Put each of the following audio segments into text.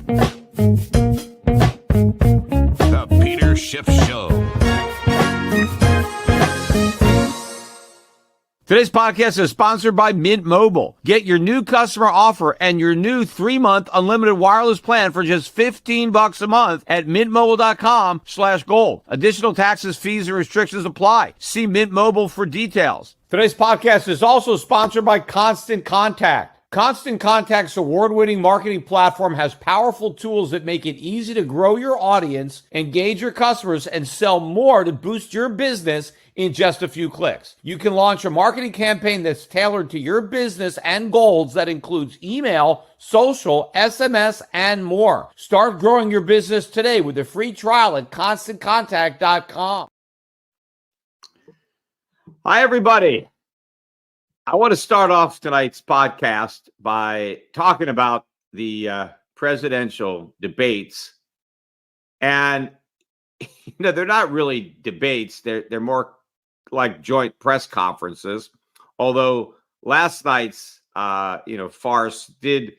The Peter Schiff Show. Today's podcast is sponsored by Mint Mobile. Get your new customer offer and your new 3-month unlimited wireless plan for just $15 a month at mintmobile.com/gold. Additional taxes, fees, and restrictions apply. See Mint Mobile for details. Today's podcast is also sponsored by Constant Contact. Constant Contact's award-winning marketing platform has powerful tools that make it easy to grow your audience, engage your customers, and sell more to boost your business in just a few clicks. You can launch a marketing campaign that's tailored to your business and goals that includes email, social, SMS, and more. Start growing your business today with a free trial at ConstantContact.com. Hi, everybody. I want to start off tonight's podcast by talking about the presidential debates. And, they're not really debates. They're more like joint press conferences. Although last night's, farce did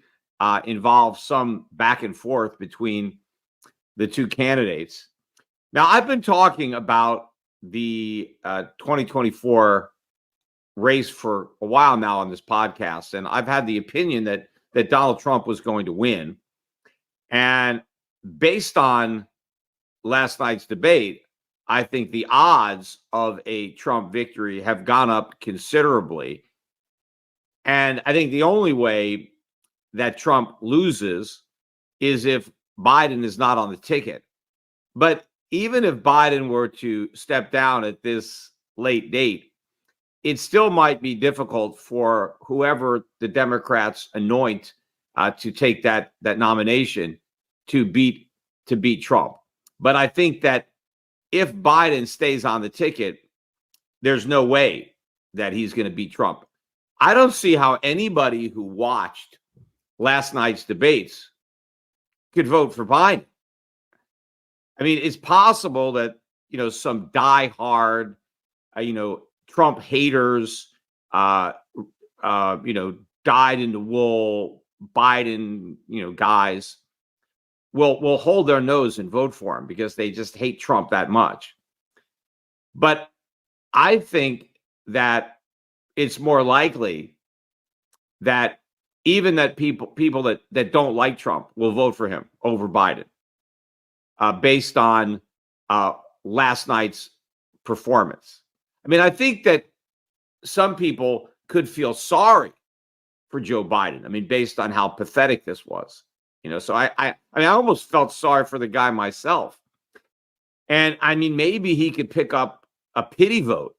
involve some back and forth between the two candidates. Now, I've been talking about the 2024 race for a while now on this podcast, and I've had the opinion that Donald Trump was going to win. And based on last night's debate, I think the odds of a Trump victory have gone up considerably. And I think the only way that Trump loses is if Biden is not on the ticket. But even if Biden were to step down at this late date, it still might be difficult for whoever the Democrats anoint to take that nomination to beat Trump. But I think that if Biden stays on the ticket, there's no way that he's going to beat Trump. I don't see how anybody who watched last night's debates could vote for Biden. I mean, it's possible that, some diehard, Trump haters, dyed in the wool Biden, guys will hold their nose and vote for him because they just hate Trump that much. But I think that it's more likely that even that people that don't like Trump will vote for him over Biden based on last night's performance. I mean, I think that some people could feel sorry for Joe Biden. I mean, based on how pathetic this was, so I almost felt sorry for the guy myself. And I mean, maybe he could pick up a pity vote.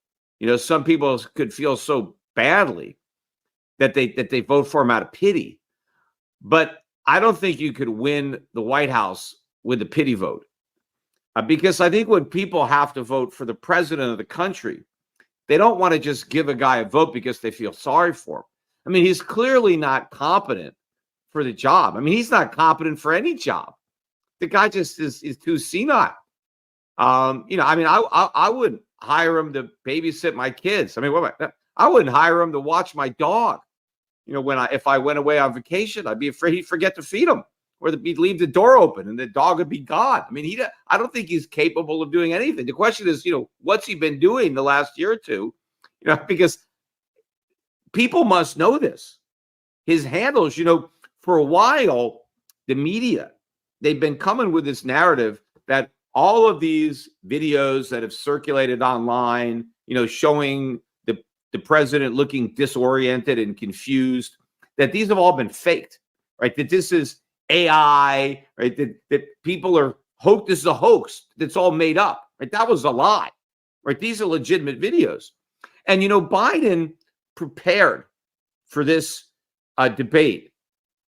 Some people could feel so badly that they vote for him out of pity. But I don't think you could win the White House with a pity vote. Because I think when people have to vote for the president of the country, they don't want to just give a guy a vote because they feel sorry for him. I mean, he's clearly not competent for the job. I mean, he's not competent for any job. The guy just is too senile. I wouldn't hire him to babysit my kids. I mean, I wouldn't hire him to watch my dog. If I went away on vacation, I'd be afraid he'd forget to feed him, or he'd leave the door open and the dog would be gone. I mean, I don't think he's capable of doing anything. The question is, what's he been doing the last year or two? Because people must know this. His handles, for a while, the media, they've been coming with this narrative that all of these videos that have circulated online, showing the president looking disoriented and confused, that these have all been faked, right? That this is AI, right? That people are this is a hoax that's all made up, right? That was a lie, right? These are legitimate videos. And, Biden prepared for this debate.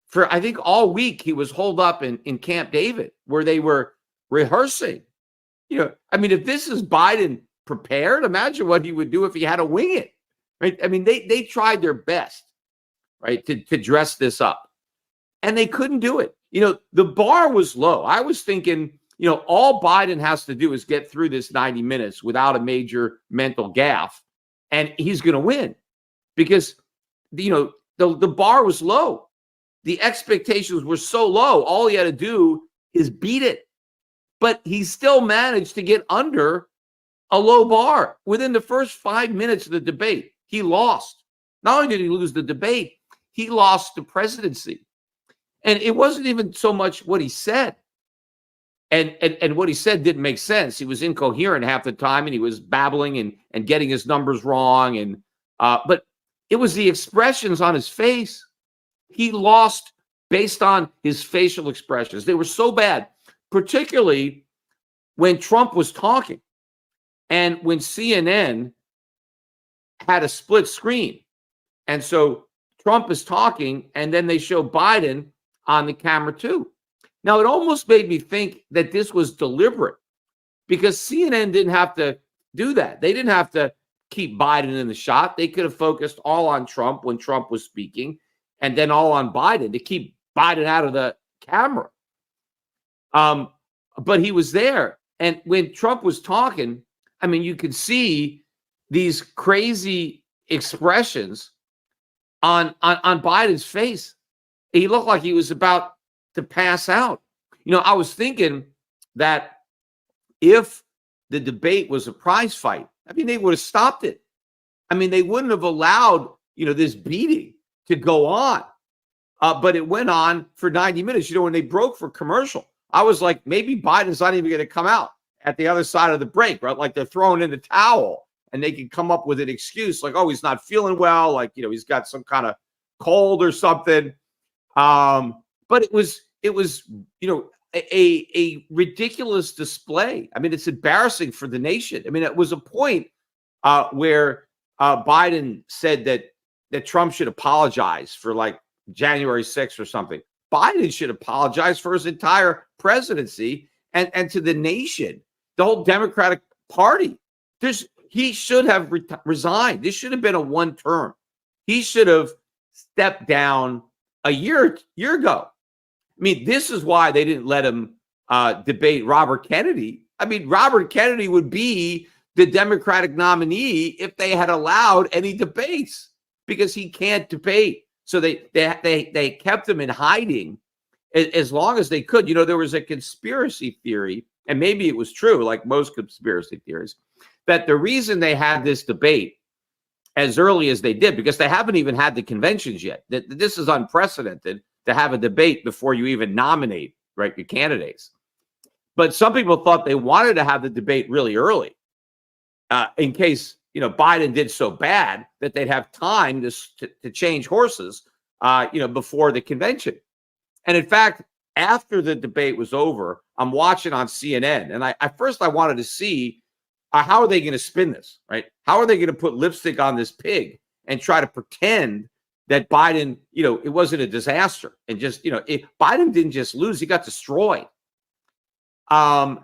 For, I think, all week he was holed up in Camp David where they were rehearsing. If this is Biden prepared, imagine what he would do if he had to wing it, right? I mean, they tried their best, right, to dress this up. And they couldn't do it. The bar was low. I was thinking, all Biden has to do is get through this 90 minutes without a major mental gaffe, and he's going to win because, the bar was low. the expectations were so low. All he had to do is beat it. But he still managed to get under a low bar. Within the first 5 minutes of the debate, he lost. Not only did he lose the debate, he lost the presidency. And it wasn't even so much what he said. And what he said didn't make sense. He was incoherent half the time, and he was babbling and getting his numbers wrong. And but it was the expressions on his face. He lost based on his facial expressions. They were so bad, particularly when Trump was talking and when CNN had a split screen. And so Trump is talking, and then they show Biden on the camera too. Now, it almost made me think that this was deliberate, because CNN didn't have to do that. They didn't have to keep Biden in the shot. They could have focused all on Trump when Trump was speaking, and then all on Biden to keep Biden out of the camera. But he was there. And when Trump was talking, I mean, you could see these crazy expressions on Biden's face. He looked like he was about to pass out. You know, I was thinking that if the debate was a prize fight, I mean, they would have stopped it. I mean, they wouldn't have allowed, this beating to go on. But it went on for 90 minutes. When they broke for commercial, I was like, maybe Biden's not even going to come out at the other side of the break, right? Like they're throwing in the towel, and they can come up with an excuse like, oh, he's not feeling well. Like, he's got some kind of cold or something. But it was, a ridiculous display. I mean, it's embarrassing for the nation. I mean, it was a point where Biden said that Trump should apologize for like January 6th or something. Biden should apologize for his entire presidency and to the nation, the whole Democratic Party. He should have resigned. This should have been a one term. He should have stepped down a year ago. I mean, this is why they didn't let him debate Robert Kennedy. I mean, Robert Kennedy would be the Democratic nominee if they had allowed any debates, because he can't debate. So they kept him in hiding as long as they could. There was a conspiracy theory, and maybe it was true, like most conspiracy theories, that the reason they had this debate as early as they did, because they haven't even had the conventions yet. That this is unprecedented to have a debate before you even nominate, right, your candidates. But some people thought they wanted to have the debate really early, in case Biden did so bad that they'd have time to change horses, before the convention. And in fact, after the debate was over, I'm watching on CNN, and at first I wanted to see how are they going to spin this, right? How are they going to put lipstick on this pig and try to pretend that Biden, it wasn't a disaster, and just, Biden didn't just lose, he got destroyed. And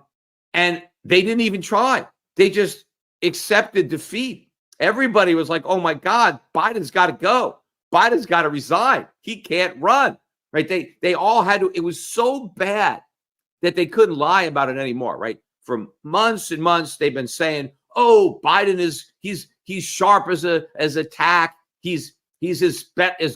they didn't even try. They just accepted defeat. Everybody was like, oh my God, Biden's got to go. Biden's got to resign. He can't run, right? They all had to. It was so bad that they couldn't lie about it anymore, right? For months and months, they've been saying, oh, Biden he's sharp as a tack. He's as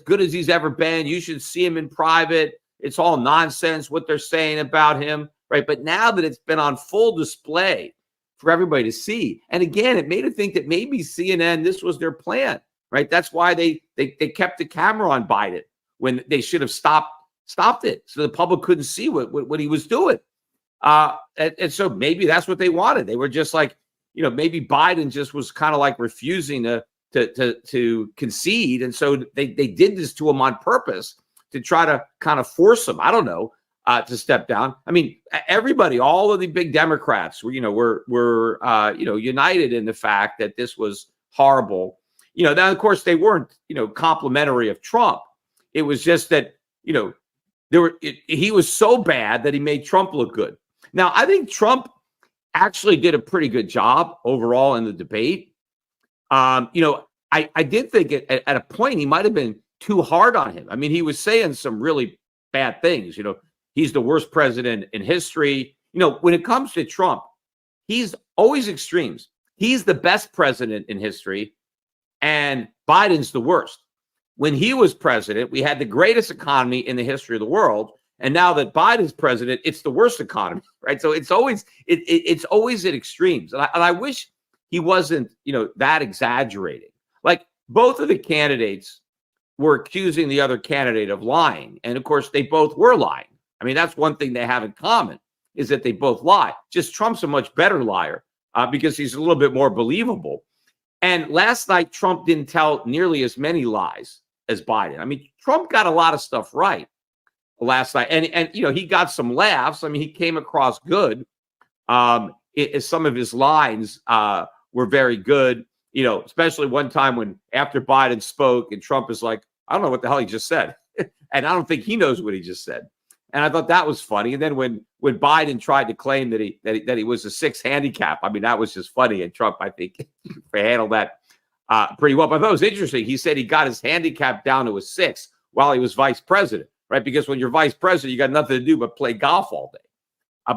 good as he's ever been. You should see him in private. It's all nonsense what they're saying about him, right? But now that it's been on full display for everybody to see, and again, it made it think that maybe CNN, this was their plan, right? That's why they kept the camera on Biden when they should have stopped it, so the public couldn't see what he was doing. And so maybe that's what they wanted. They were just like, maybe Biden just was kind of like refusing to concede, and so they did this to him on purpose to try to kind of force him, I don't know, to step down. I mean, everybody, all of the big Democrats were united in the fact that this was horrible. Now of course they weren't, complimentary of Trump. It was just that, he was so bad that he made Trump look good. Now, I think Trump actually did a pretty good job overall in the debate. I did think at a point he might have been too hard on him. I mean, he was saying some really bad things. He's the worst president in history. When it comes to Trump, he's always extremes. He's the best president in history, and Biden's the worst. when he was president, we had the greatest economy in the history of the world. And now that Biden's president, it's the worst economy, right? So it's always it's always at extremes. And I wish he wasn't, that exaggerating. Like both of the candidates were accusing the other candidate of lying. And of course, they both were lying. I mean, that's one thing they have in common is that they both lie. Just Trump's a much better liar because he's a little bit more believable. And last night, Trump didn't tell nearly as many lies as Biden. I mean, Trump got a lot of stuff right last night. And he got some laughs. I mean, he came across good. Some of his lines were very good, especially one time when after Biden spoke and Trump is like, I don't know what the hell he just said. And I don't think he knows what he just said. And I thought that was funny. And then when Biden tried to claim that he was a 6 handicap, I mean, that was just funny. And Trump, I think, handled that pretty well. But I thought it was interesting. He said he got his handicap down to a 6 while he was vice president, right? Because when you're vice president, you got nothing to do but play golf all day.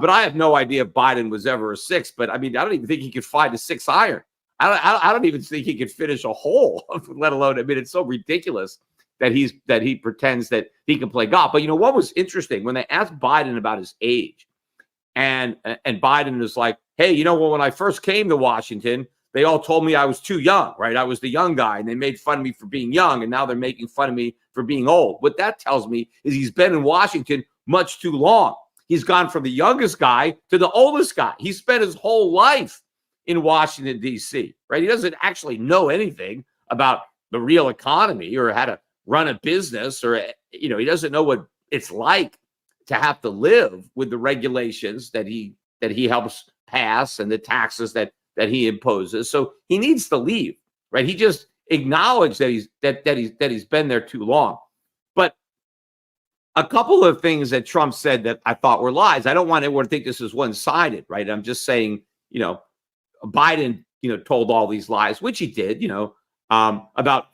But I have no idea if Biden was ever a 6. But I mean, I don't even think he could find a 6 iron. I don't even think he could finish a hole, let alone. I mean, it's so ridiculous that he pretends that he can play golf. But what was interesting when they asked Biden about his age, and Biden was like, "Hey, when I first came to Washington, they all told me I was too young, right? I was the young guy, and they made fun of me for being young, and now they're making fun of me for being old." What that tells me is he's been in Washington much too long. He's gone from the youngest guy to the oldest guy. He spent his whole life in Washington, D.C., right? He doesn't actually know anything about the real economy or how to run a business, or he doesn't know what it's like to have to live with the regulations that he helps pass and the taxes that he imposes. So he needs to leave, right? He just acknowledged that he's been there too long. But a couple of things that Trump said that I thought were lies. I don't want everyone to think this is one-sided, right? I'm just saying, Biden, told all these lies, which he did, about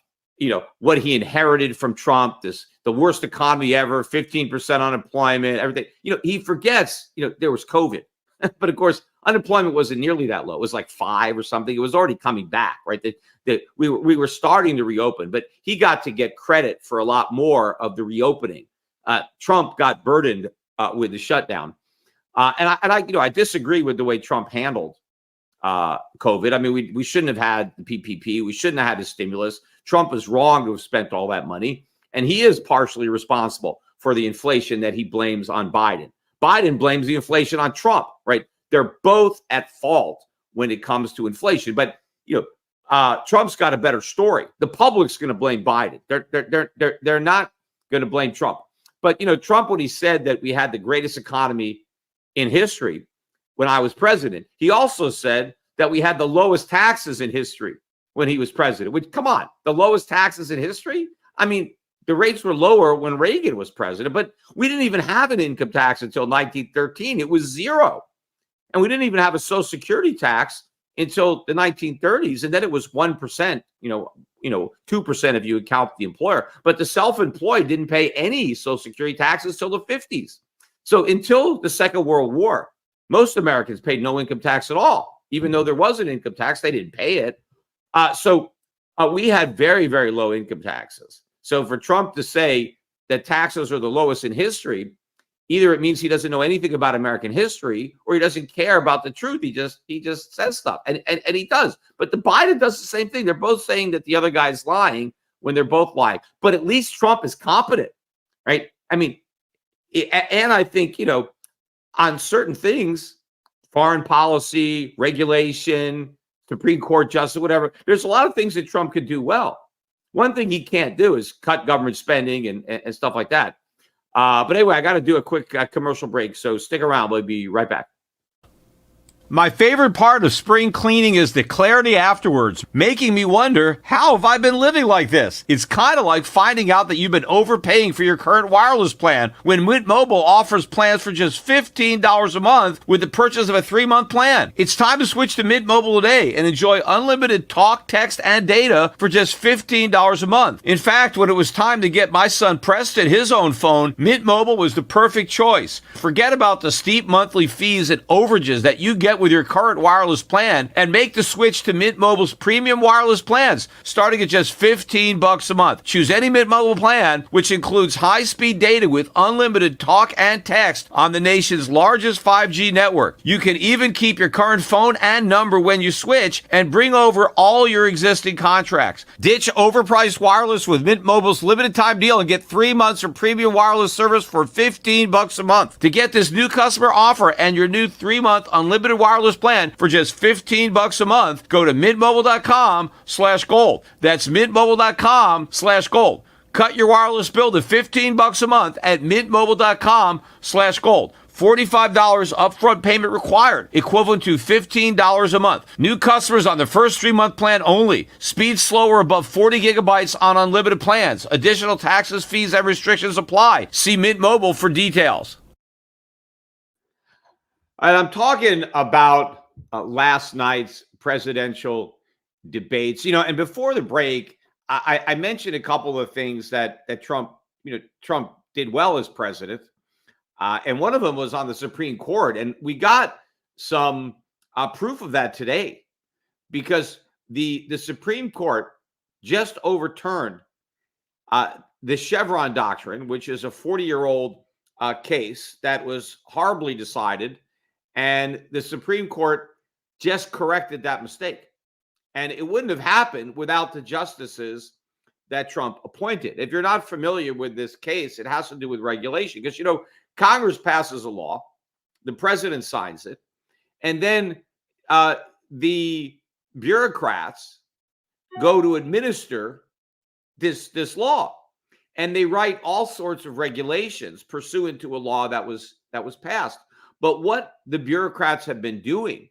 what he inherited from Trump, the worst economy ever, 15% unemployment, everything. He forgets, there was COVID. But of course, unemployment wasn't nearly that low. It was like 5 or something. It was already coming back, right? That we were starting to reopen, but he got to get credit for a lot more of the reopening. Trump got burdened with the shutdown. And I disagree with the way Trump handled COVID. I mean, we shouldn't have had the PPP. We shouldn't have had the stimulus. Trump is wrong to have spent all that money. And he is partially responsible for the inflation that he blames on Biden. Biden blames the inflation on Trump, right? They're both at fault when it comes to inflation. But, Trump's got a better story. The public's going to blame Biden. They're not going to blame Trump. But, Trump, when he said that we had the greatest economy in history when I was president, he also said that we had the lowest taxes in history when he was president. Which, come on, the lowest taxes in history? I mean, the rates were lower when Reagan was president, but we didn't even have an income tax until 1913. It was 0. And we didn't even have a Social Security tax until the 1930s. And then it was 1%, 2% if you account the employer. But the self-employed didn't pay any Social Security taxes till the 50s. So until the Second World War, most Americans paid no income tax at all. Even though there was an income tax, they didn't pay it. So we had very, very low income taxes. So for Trump to say that taxes are the lowest in history, either it means he doesn't know anything about American history or he doesn't care about the truth. He just says stuff, and he does. But the Biden does the same thing. They're both saying that the other guy's lying when they're both lying. But at least Trump is competent, right? I mean, and I think, on certain things, foreign policy, regulation, Supreme Court justice, whatever, there's a lot of things that Trump could do well. One thing he can't do is cut government spending and stuff like that. But anyway, I got to do a quick commercial break, so stick around. We'll be right back. My favorite part of spring cleaning is the clarity afterwards, making me wonder, how have I been living like this? It's kind of like finding out that you've been overpaying for your current wireless plan when Mint Mobile offers plans for just $15 a month with the purchase of a 3-month plan. It's time to switch to Mint Mobile today and enjoy unlimited talk, text, and data for just $15 a month. In fact, when it was time to get my son Preston his own phone, Mint Mobile was the perfect choice. Forget about the steep monthly fees and overages that you get discontent with your current wireless plan and make the switch to Mint Mobile's premium wireless plans, starting at just $15 a month. Choose any Mint Mobile plan, which includes high-speed data with unlimited talk and text on the nation's largest 5G network. You can even keep your current phone and number when you switch and bring over all your existing contracts. Ditch overpriced wireless with Mint Mobile's limited time deal and get 3 months of premium wireless service for $15 a month. To get this new customer offer and your new 3-month unlimited wireless plan for just $15 a month, go to mintmobile.com/gold. That's mintmobile.com/gold. Cut your wireless bill to $15 a month at mintmobile.com/gold. $45 upfront payment required, equivalent to $15 a month. New customers on the first 3-month plan only. Speed slower above 40 gigabytes on unlimited plans. Additional taxes, fees, and restrictions apply. See Mint Mobile for details. And I'm talking about last night's presidential debates. And before the break, I mentioned a couple of things that Trump did well as president. And one of them was on the Supreme Court. And we got some proof of that today because the Supreme Court just overturned the Chevron doctrine, which is a 40-year-old case that was horribly decided. And the Supreme Court just corrected that mistake. And it wouldn't have happened without the justices that Trump appointed. If you're not familiar with this case, it has to do with regulation because, Congress passes a law, the president signs it, and then the bureaucrats go to administer this law, and they write all sorts of regulations pursuant to a law that was passed. But what the bureaucrats have been doing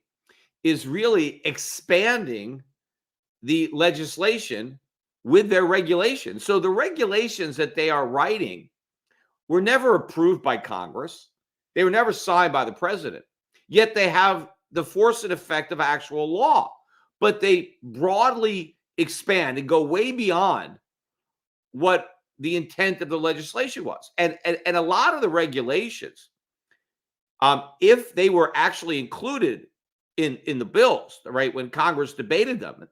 is really expanding the legislation with their regulations. So the regulations that they are writing were never approved by Congress. They were never signed by the president. Yet they have the force and effect of actual law. But they broadly expand and go way beyond what the intent of the legislation was. And a lot of the regulations, if they were actually included in the bills, right, when Congress debated them,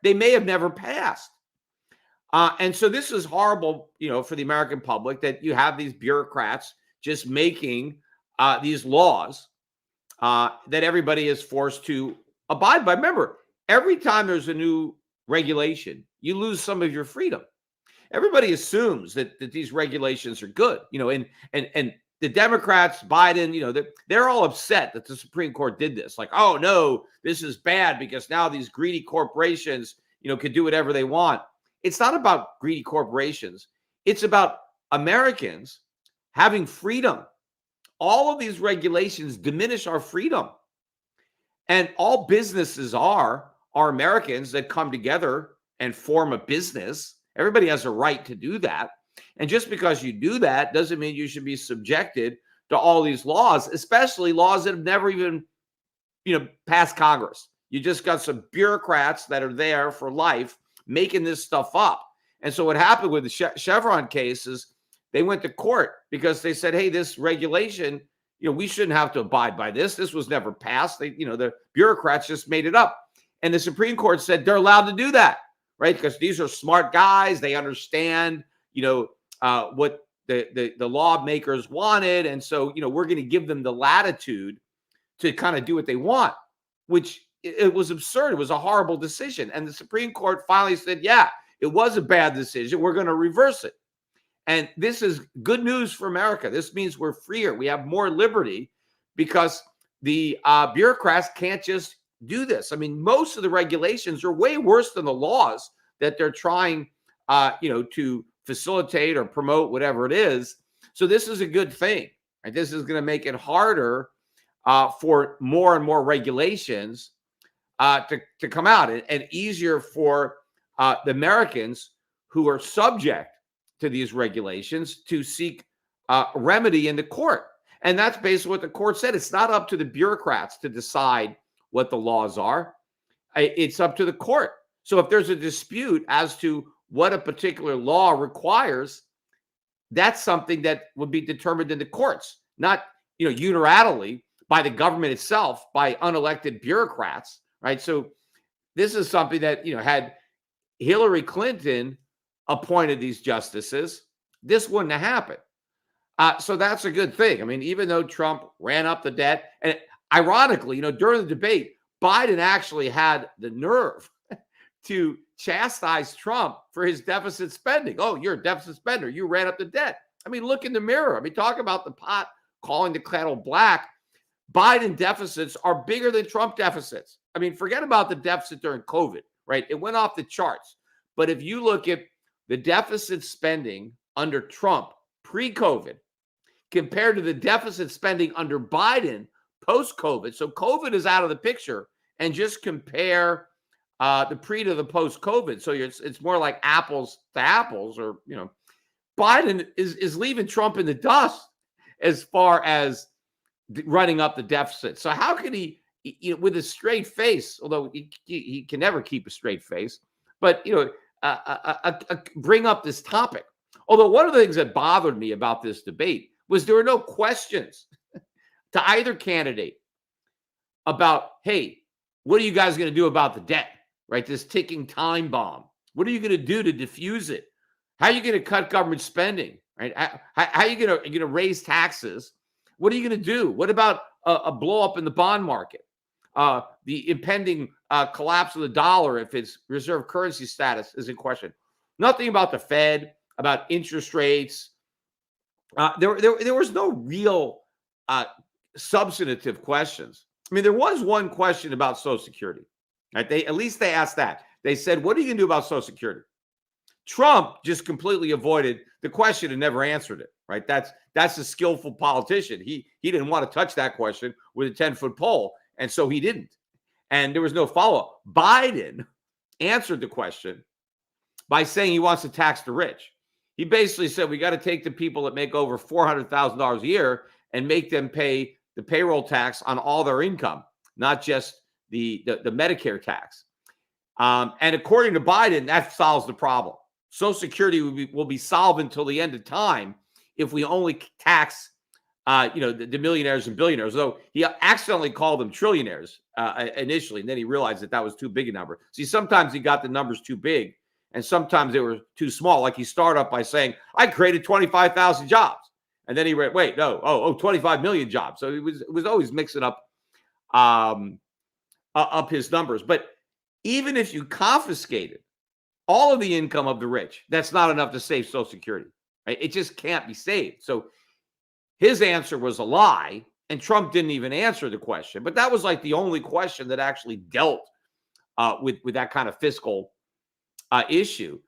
they may have never passed. And so this is horrible, for the American public that you have these bureaucrats just making these laws that everybody is forced to abide by. Remember, every time there's a new regulation, you lose some of your freedom. Everybody assumes that these regulations are good, and the Democrats, Biden, they're all upset that the Supreme Court did this. Like, oh no, this is bad because now these greedy corporations, can do whatever they want. It's not about greedy corporations. It's about Americans having freedom. All of these regulations diminish our freedom. And all businesses are Americans that come together and form a business. Everybody has a right to do that. And just because you do that doesn't mean you should be subjected to all these laws, especially laws that have never even, passed Congress. You just got some bureaucrats that are there for life making this stuff up. And so what happened with the Chevron case is they went to court because they said, hey, this regulation, we shouldn't have to abide by this. This was never passed. The bureaucrats just made it up. And the Supreme Court said they're allowed to do that, right? Because these are smart guys. They understand, what the lawmakers wanted. And so, we're going to give them the latitude to kind of do what they want, which it was absurd. It was a horrible decision. And the Supreme Court finally said, yeah, it was a bad decision. We're going to reverse it. And this is good news for America. This means we're freer. We have more liberty because the bureaucrats can't just do this. I mean, most of the regulations are way worse than the laws that they're trying, to facilitate or promote, whatever it is. So this is a good thing. Right? This is going to make it harder for more and more regulations to come out and easier for the Americans who are subject to these regulations to seek remedy in the court. And that's basically what the court said. It's not up to the bureaucrats to decide what the laws are. It's up to the court. So if there's a dispute as to what a particular law requires, that's something that would be determined in the courts, not unilaterally by the government itself, by unelected bureaucrats, right? So this is something that, had Hillary Clinton appointed these justices, this wouldn't have happened. So that's a good thing. I mean, even though Trump ran up the debt, and ironically, during the debate, Biden actually had the nerve to chastise Trump for his deficit spending. Oh, you're a deficit spender. You ran up the debt. I mean, look in the mirror. I mean, talk about the pot calling the kettle black. Biden deficits are bigger than Trump deficits. I mean, forget about the deficit during COVID, right? It went off the charts. But if you look at the deficit spending under Trump pre-COVID compared to the deficit spending under Biden post-COVID, so COVID is out of the picture, and just compare the pre to the post-COVID. So it's more like apples to apples, or, Biden is leaving Trump in the dust as far as running up the deficit. So how can he, with a straight face, although he can never keep a straight face, but, bring up this topic. Although one of the things that bothered me about this debate was there were no questions to either candidate about, hey, what are you guys going to do about the debt, right? This ticking time bomb. What are you going to do to diffuse it? How are you going to cut government spending, right? How are you going to raise taxes? What are you going to do? What about a blow up in the bond market? The impending collapse of the dollar if its reserve currency status is in question. Nothing about the Fed, about interest rates. There was no real substantive questions. I mean, there was one question about Social Security. Right? At least they asked that. They said, what are you going to do about Social Security? Trump just completely avoided the question and never answered it. Right? That's a skillful politician. He didn't want to touch that question with a 10-foot pole, and so he didn't. And there was no follow-up. Biden answered the question by saying he wants to tax the rich. He basically said we got to take the people that make over $400,000 a year and make them pay the payroll tax on all their income, not just the Medicare tax. And according to Biden, that solves the problem. Social Security will be solved until the end of time if we only tax, the millionaires and billionaires. Though he accidentally called them trillionaires initially, and then he realized that was too big a number. See, sometimes he got the numbers too big, and sometimes they were too small. Like he started up by saying, I created 25,000 jobs. And then he read, wait, no, 25 million jobs. So it was always mixing up his numbers. But even if you confiscated all of the income of the rich, that's not enough to save Social Security. Right? It just can't be saved. So his answer was a lie, and Trump didn't even answer the question. But that was like the only question that actually dealt with that kind of fiscal issue.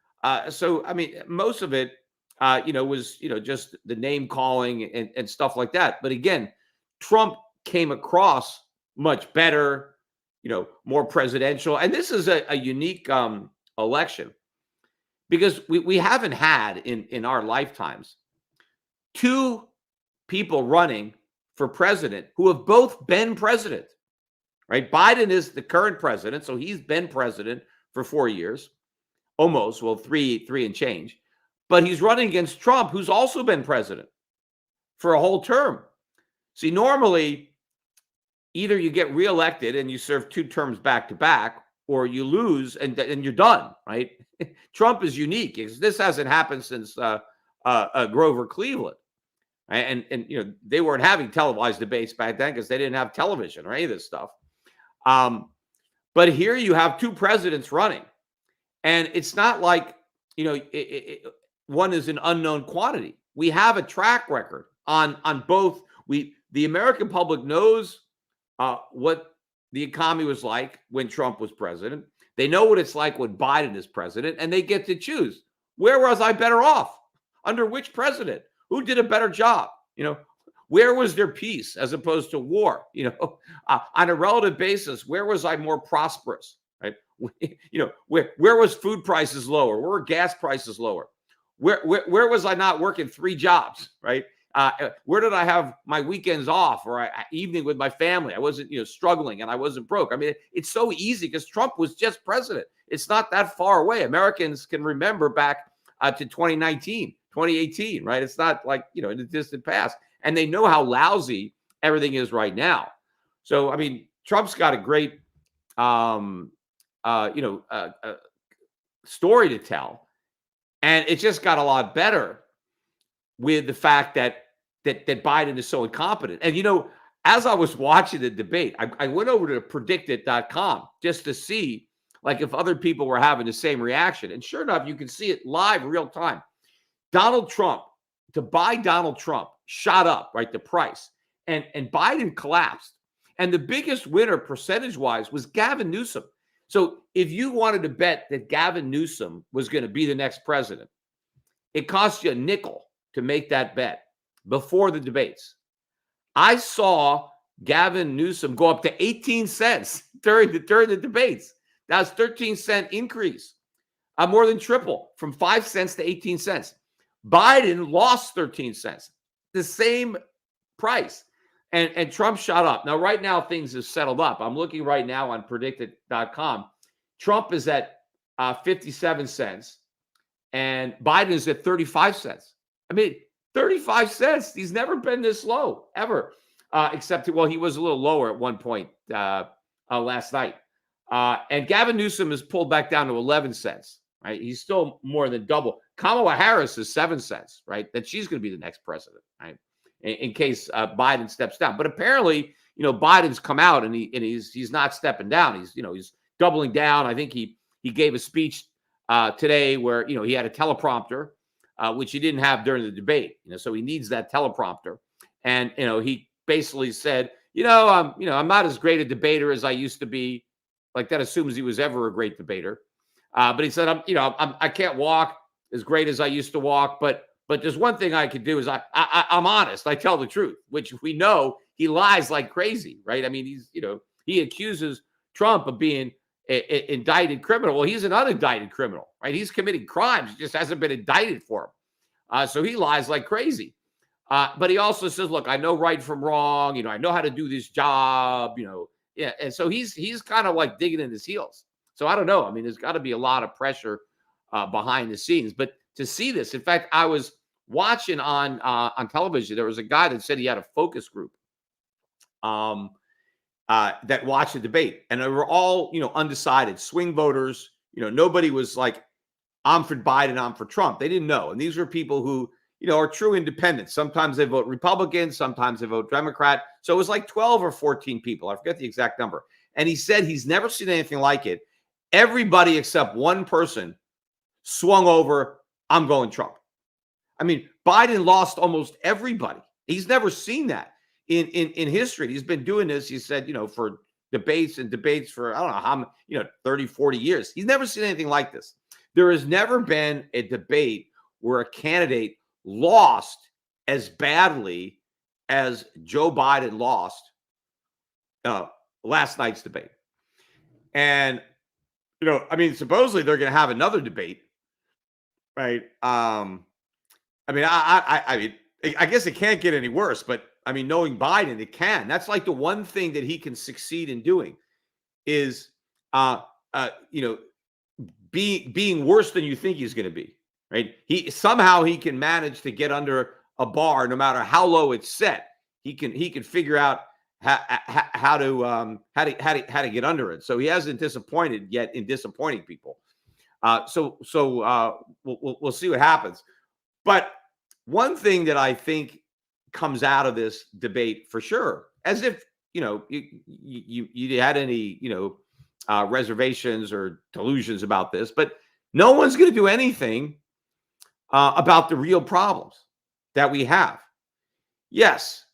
So, I mean, most of it, was, just the name calling and stuff like that. But again, Trump came across much better, more presidential. And this is a unique election because we haven't had in our lifetimes two people running for president who have both been president, right? Biden is the current president. So he's been president for 4 years. Almost, well, three and change. But he's running against Trump, who's also been president for a whole term. See, normally, either you get reelected and you serve 2 terms back to back, or you lose and you're done, right? Trump is unique. This hasn't happened since Grover Cleveland. Right? And they weren't having televised debates back then because they didn't have television or any of this stuff. But here you have 2 presidents running. And it's not like, one is an unknown quantity. We have a track record on both. The American public knows what the economy was like when Trump was president. They know what it's like when Biden is president, and they get to choose. Where was I better off? Under which president? Who did a better job? Where was there peace as opposed to war? On a relative basis, where was I more prosperous? Right? Where was food prices lower? Where were gas prices lower? Where was I not working 3 jobs? Right? Where did I have my weekends off or evening with my family? I wasn't, struggling and I wasn't broke. I mean, it's so easy because Trump was just president. It's not that far away. Americans can remember back to 2019, 2018, right? It's not like, in the distant past. And they know how lousy everything is right now. So, I mean, Trump's got a great, story to tell, and it just got a lot better with the fact that Biden is so incompetent. And as I was watching the debate, I went over to predictit.com just to see like if other people were having the same reaction. And sure enough, you can see it live real time. Donald Trump, to buy Donald Trump, shot up, right, the price. And Biden collapsed. And the biggest winner percentage-wise was Gavin Newsom. So if you wanted to bet that Gavin Newsom was going to be the next president, it cost you a nickel to make that bet before the debates. I saw Gavin Newsom go up to 18 cents during the debates. That's 13-cent increase, more than triple, from 5 cents to 18 cents. Biden lost 13 cents, the same price, and Trump shot up. Now, right now, things have settled up. I'm looking right now on predictit.com. Trump is at 57 cents, and Biden is at 35 cents. I mean, 35 cents. He's never been this low, ever, except, well, he was a little lower at one point last night. And Gavin Newsom has pulled back down to 11 cents, right? He's still more than double. Kamala Harris is 7 cents, right? That she's going to be the next president, right? In case Biden steps down. But apparently, Biden's come out and he's not stepping down. He's doubling down. I think he gave a speech today where, he had a teleprompter, which he didn't have during the debate, so he needs that teleprompter. And, he basically said, I'm not as great a debater as I used to be. Like, that assumes he was ever a great debater. But he said, I can't walk as great as I used to walk, but there's one thing I could do is I'm honest. I tell the truth, which we know he lies like crazy, right? I mean, he accuses Trump of being an indicted criminal. Well, he's an unindicted criminal, right? He's committing crimes. He just hasn't been indicted for them. So he lies like crazy. But he also says, look, I know right from wrong. I know how to do this job, Yeah, and so he's kind of like digging in his heels. So I don't know. I mean, there's got to be a lot of pressure behind the scenes. But to see this, in fact, I was watching on television. There was a guy that said he had a focus group that watched the debate, and they were all undecided, swing voters. Nobody was like, I'm for Biden, I'm for Trump. They didn't know, and these are people who are true independents. Sometimes they vote Republican, sometimes they vote Democrat. So it was like 12 or 14 people. I forget the exact number. And he said he's never seen anything like it. Everybody except one person swung over, I'm going Trump. I mean, Biden lost almost everybody. He's never seen that in history. He's been doing this, he said, for debates for, I don't know how, 30, 40 years. He's never seen anything like this. There has never been a debate where a candidate lost as badly as Joe Biden lost last night's debate. And, I mean, supposedly they're going to have another debate, right? I mean, I guess it can't get any worse, but I mean, knowing Biden, it can. That's like the one thing that he can succeed in doing is, being worse than you think he's going to be. Right? He can manage to get under a bar, no matter how low it's set. He can figure out how to get under it. So he hasn't disappointed yet in disappointing people. So we'll see what happens. But one thing that I think comes out of this debate for sure, as if you had any reservations or delusions about this, but no one's going to do anything about the real problems that we have. Yes,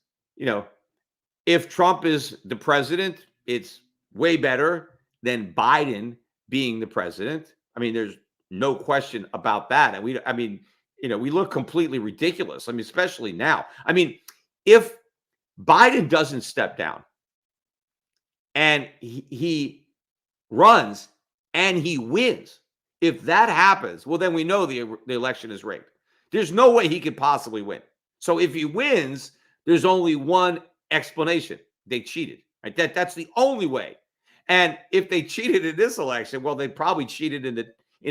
if Trump is the president, it's way better than Biden being the president. I mean, there's no question about that. And we look completely ridiculous. I mean, especially now. I mean, if Biden doesn't step down and he runs and he wins, if that happens, well, then we know the election is rigged. There's no way he could possibly win. So if he wins, there's only one explanation. They cheated. Right? That's the only way. And if they cheated in this election, well, they probably cheated in the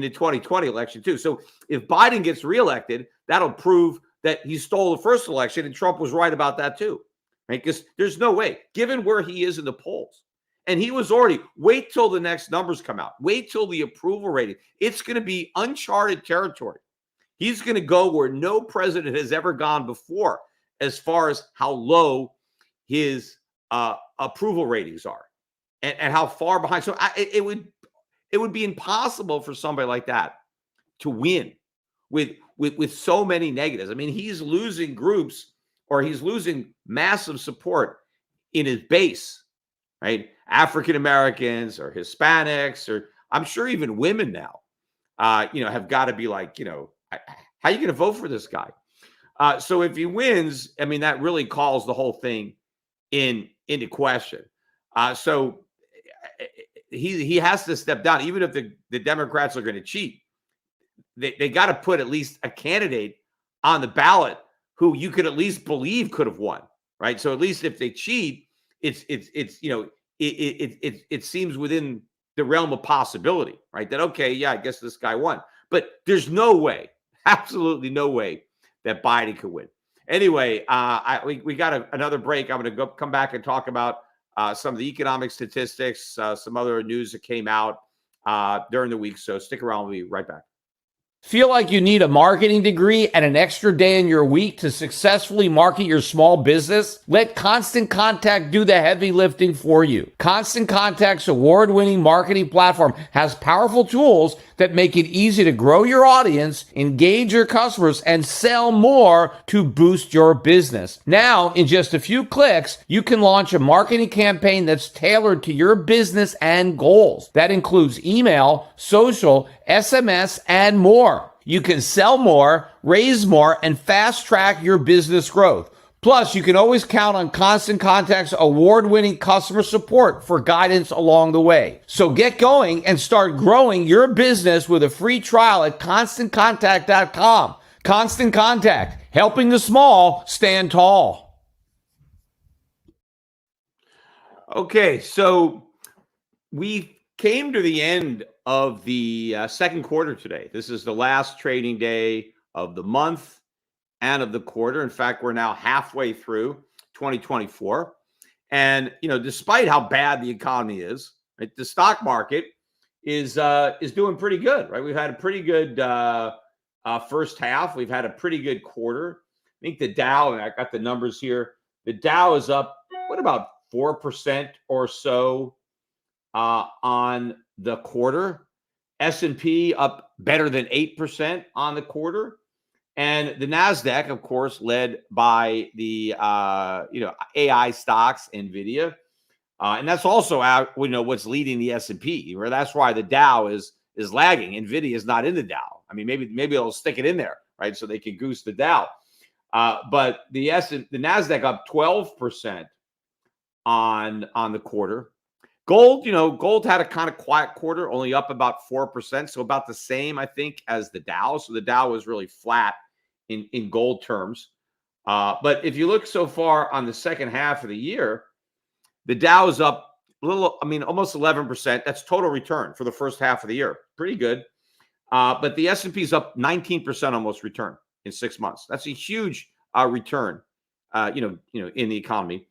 2020 election too. So if Biden gets reelected, that'll prove that he stole the first election, and Trump was right about that too. right? Because there's no way, given where he is in the polls. And he was already, wait till the next numbers come out. Wait till the approval rating. It's going to be uncharted territory. He's going to go where no president has ever gone before as far as how low his approval ratings are and how far behind. So it would be impossible for somebody like that to win with so many negatives. I mean, he's losing groups, or he's losing massive support in his base, right? African Americans or Hispanics, or I'm sure even women now, have got to be like, how are you going to vote for this guy? So if he wins, I mean, that really calls the whole thing into question. So he has to step down, even if the Democrats are going to cheat. They got to put at least a candidate on the ballot who you could at least believe could have won, right? So at least if they cheat, it seems within the realm of possibility, right? That, okay, yeah, I guess this guy won. But there's no way, absolutely no way that Biden could win. Anyway, we got another break. I'm going to come back and talk about some of the economic statistics, some other news that came out during the week. So stick around. We'll be right back. Feel like you need a marketing degree and an extra day in your week to successfully market your small business? Let Constant Contact do the heavy lifting for you. Constant Contact's award-winning marketing platform has powerful tools that make it easy to grow your audience, engage your customers, and sell more to boost your business. Now, in just a few clicks, you can launch a marketing campaign that's tailored to your business and goals. That includes email, social, SMS, and more. You can sell more, raise more, and fast track your business growth. Plus, you can always count on Constant Contact's award-winning customer support for guidance along the way. So get going and start growing your business with a free trial at ConstantContact.com. Constant Contact, helping the small stand tall. Okay, so we came to the end of the second quarter today. This is the last trading day of the month and of the quarter. In fact, we're now halfway through 2024. And, despite how bad the economy is, right, the stock market is doing pretty good, right? We've had a pretty good first half. We've had a pretty good quarter. I think the Dow, and I got the numbers here, the Dow is up, about 4% or so on the quarter. S&P up better than 8% on the quarter. And the NASDAQ, of course, led by the, AI stocks, NVIDIA. And that's also what's leading the S&P. Where that's why the Dow is lagging. NVIDIA is not in the Dow. I mean, maybe they'll stick it in there, right? So they can goose the Dow. But the NASDAQ up 12% on the quarter. Gold had a kind of quiet quarter, only up about 4%. So about the same, I think, as the Dow. So the Dow was really flat in gold terms. But if you look so far on the second half of the year, the Dow is up almost 11%. That's total return for the first half of the year. Pretty good. But the S&P is up 19% almost return in 6 months. That's a huge return, in the economy,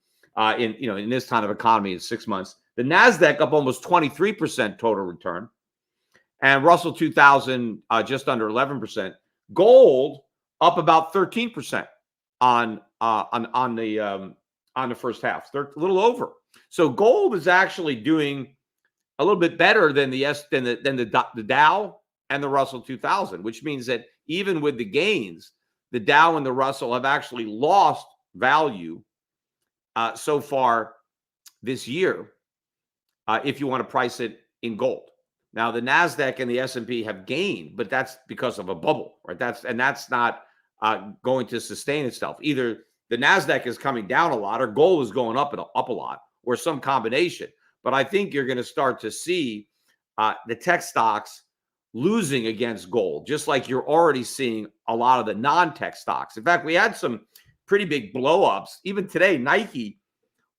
in this kind of economy in 6 months. The NASDAQ up almost 23% total return, and Russell 2000 just under 11%. Gold up about 13% on the first half. They're a little over. So gold is actually doing a little bit better than the Dow and the Russell 2000, which means that even with the gains, the Dow and the Russell have actually lost value so far this year. If you want to price it in gold. Now, the NASDAQ and the S&P have gained, but that's because of a bubble, right? That's not going to sustain itself. Either the NASDAQ is coming down a lot or gold is going up a lot or some combination. But I think you're going to start to see the tech stocks losing against gold, just like you're already seeing a lot of the non-tech stocks. In fact, we had some pretty big blow-ups. Even today, Nike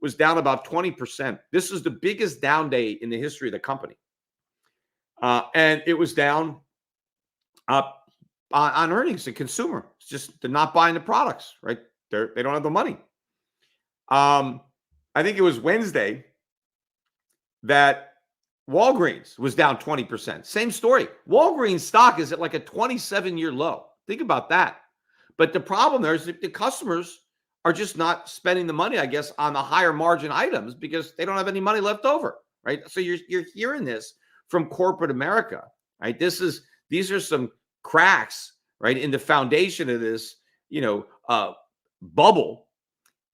was down about 20%. This is the biggest down day in the history of the company. And it was down on earnings. The consumer, it's just they're not buying the products, right? They don't have the money. I think it was Wednesday that Walgreens was down 20%. Same story. Walgreens stock is at like a 27-year low. Think about that. But the problem there is that the customers are just not spending the money, I guess, on the higher margin items because they don't have any money left over, right? So you're hearing this from corporate America, right? These are some cracks, right, in the foundation of this, bubble,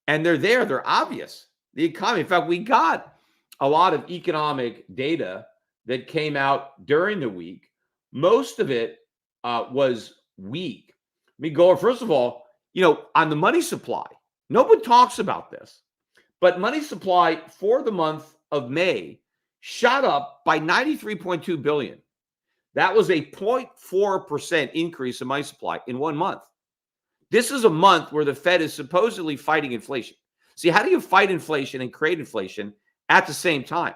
and they're there. They're obvious. The economy. In fact, we got a lot of economic data that came out during the week. Most of it was weak. Let me go. First of all, on the money supply, nobody talks about this, but money supply for the month of May shot up by 93.2 billion. That was a 0.4% increase in money supply in 1 month. This is a month where the Fed is supposedly fighting inflation. See, how do you fight inflation and create inflation at the same time?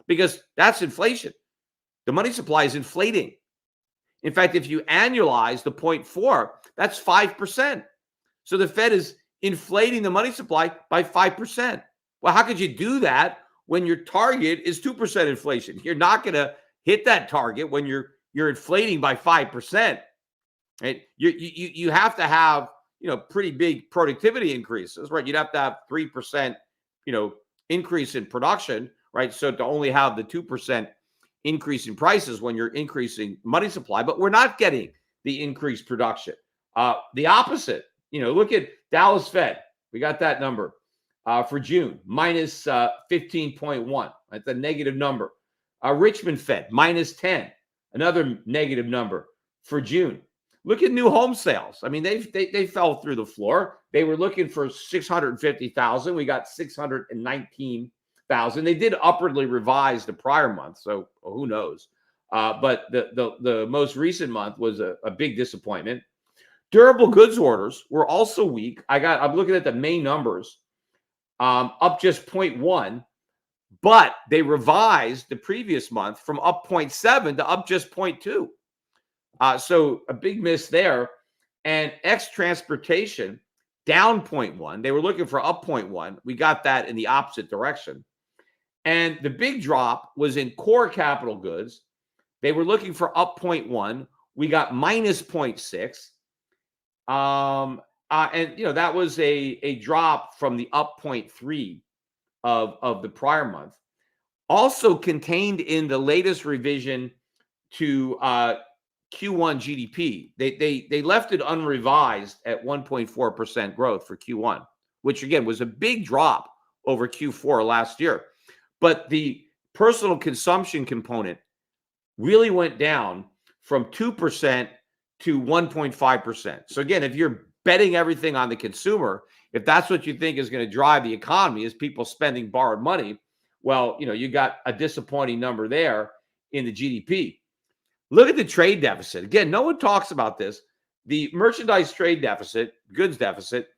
Because that's inflation. The money supply is inflating. In fact, if you annualize the 0.4, that's 5%. So the Fed is inflating the money supply by 5%. Well, how could you do that when your target is 2% inflation? You're not going to hit that target when you're inflating by 5%. Right? You have to have pretty big productivity increases, right? You'd have to have 3% increase in production, right? So to only have the 2% increase in prices when you're increasing money supply, but we're not getting the increased production. The opposite, look at Dallas Fed. We got that number for June, minus 15.1. That's a negative number. Richmond Fed, minus 10, another negative number for June. Look at new home sales. I mean, they fell through the floor. They were looking for 650,000. We got 619,000. They did upwardly revise the prior month, so who knows? But the most recent month was a big disappointment. Durable goods orders were also weak. I'm looking at the May numbers, up just 0.1, but they revised the previous month from up 0.7 to up just 0.2. So a big miss there. And transportation down 0.1. They were looking for up 0.1. We got that in the opposite direction. And the big drop was in core capital goods. They were looking for up 0.1. We got minus 0.6. And that was a drop from the up 0.3 of the prior month. Also contained in the latest revision to Q1 GDP, they left it unrevised at 1.4% growth for Q1, which again was a big drop over Q4 last year. But the personal consumption component really went down from 2% to 1.5%. So again, if you're betting everything on the consumer, if that's what you think is going to drive the economy is people spending borrowed money, well, you got a disappointing number there in the GDP. Look at the trade deficit. Again, no one talks about this. The merchandise trade deficit, goods deficit,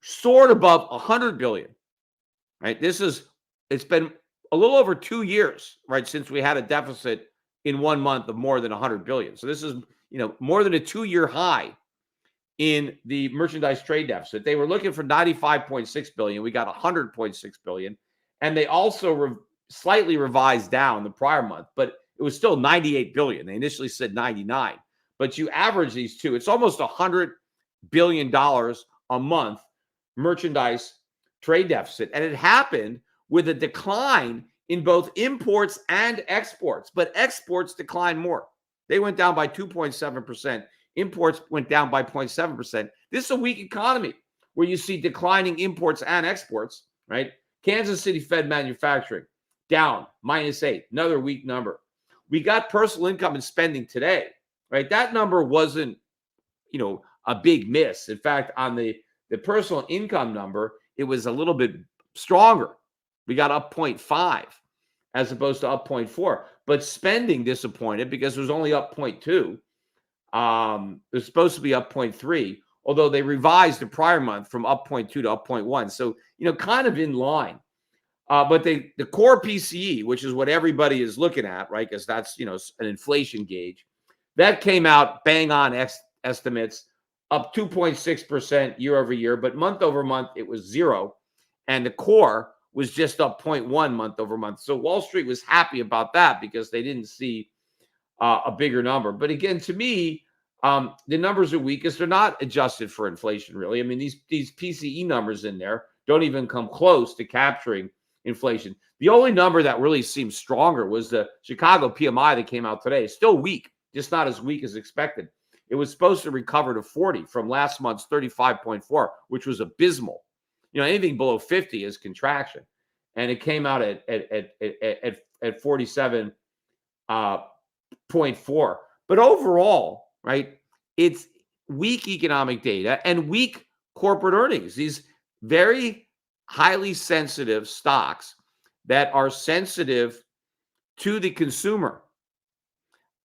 soared above 100 billion. Right? It's been a little over 2 years, right, since we had a deficit in 1 month of more than 100 billion. So this is, more than a 2-year high in the merchandise trade deficit. They were looking for 95.6 billion. We got 100.6 billion. And they also slightly revised down the prior month, but it was still 98 billion. They initially said 99, but you average these two, it's almost $100 billion a month merchandise trade deficit. And it happened with a decline in both imports and exports, but exports declined more. They went down by 2.7%. Imports went down by 0.7%. This is a weak economy where you see declining imports and exports, right? Kansas City Fed manufacturing down -8, another weak number. We got personal income and spending today, right? That number wasn't, a big miss. In fact, on the personal income number, it was a little bit stronger. We got up 0.5 as opposed to up 0.4. But spending disappointed because it was only up 0.2. It was supposed to be up 0.3, although they revised the prior month from up 0.2 to up 0.1. So, kind of in line. But the core PCE, which is what everybody is looking at, right? Because that's, an inflation gauge, that came out bang on estimates, up 2.6% year over year, but month over month, it was 0. and the core was just up 0.1 month over month. So Wall Street was happy about that because they didn't see a bigger number. But again, to me, the numbers are weak because they're not adjusted for inflation, really. I mean, these PCE numbers in there don't even come close to capturing inflation. The only number that really seems stronger was the Chicago PMI that came out today. It's still weak, just not as weak as expected. It was supposed to recover to 40 from last month's 35.4, which was abysmal. Anything below 50 is contraction, and it came out at 47.4. But overall, right, it's weak economic data and weak corporate earnings. These very highly sensitive stocks that are sensitive to the consumer,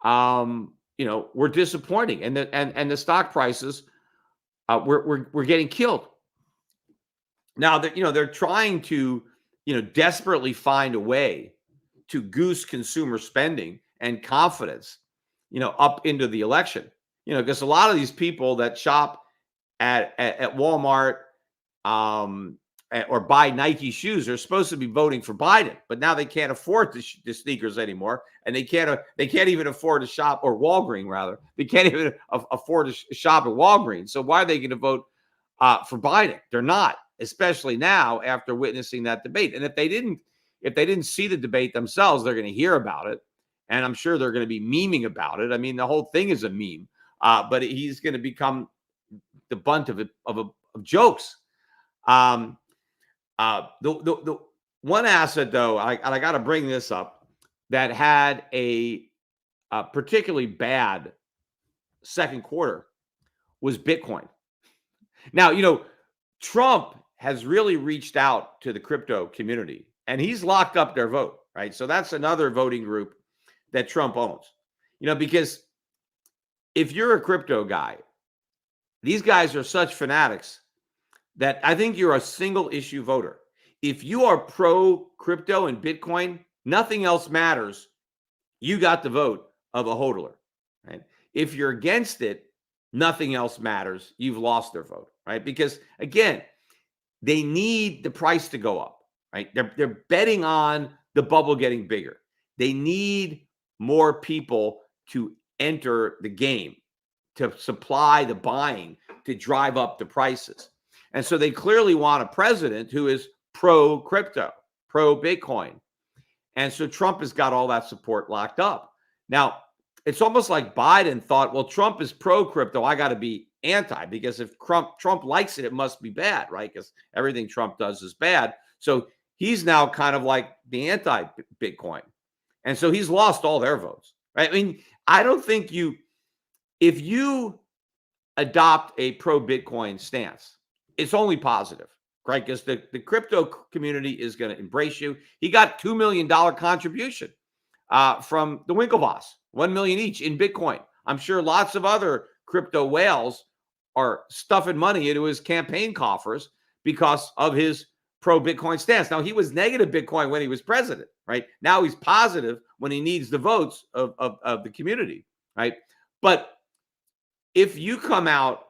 were disappointing, and the stock prices were getting killed. Now that they're trying to desperately find a way to goose consumer spending and confidence up into the election, because a lot of these people that shop at Walmart or buy Nike shoes are supposed to be voting for Biden, but now they can't afford the sneakers anymore, and they can't even afford to shop, or Walgreens rather. They can't even afford to shop at Walgreens. So why are they going to vote for Biden? They're not, especially now after witnessing that debate. And if they didn't see the debate themselves, they're going to hear about it, and I'm sure they're going to be memeing about it. I mean, the whole thing is a meme, but he's going to become the butt of jokes. The one asset, though, I got to bring this up, that had a particularly bad second quarter was Bitcoin. Now, Trump has really reached out to the crypto community, and he's locked up their vote, right? So that's another voting group that Trump owns, because if you're a crypto guy, these guys are such fanatics that I think you're a single issue voter. If you are pro crypto and Bitcoin, nothing else matters. You got the vote of a hodler, right? If you're against it, nothing else matters. You've lost their vote, right? Because again, they need the price to go up, right? They're betting on the bubble getting bigger. They need more people to enter the game, to supply the buying, to drive up the prices. And so they clearly want a president who is pro crypto, pro Bitcoin. And so Trump has got all that support locked up. Now, it's almost like Biden thought, well, Trump is pro crypto, I got to be anti, because if Trump likes it, it must be bad, right? Because everything Trump does is bad. So he's now kind of like the anti-Bitcoin. And so he's lost all their votes, right? I mean, I don't think if you adopt a pro-Bitcoin stance, it's only positive, right? Because the crypto community is going to embrace you. He got $2 million contribution from the Winklevoss, $1 million each in Bitcoin. I'm sure lots of other crypto whales are stuffing money into his campaign coffers because of his pro-Bitcoin stance. Now, he was negative Bitcoin when he was president, right? Now he's positive when he needs the votes of the community, right? But if you come out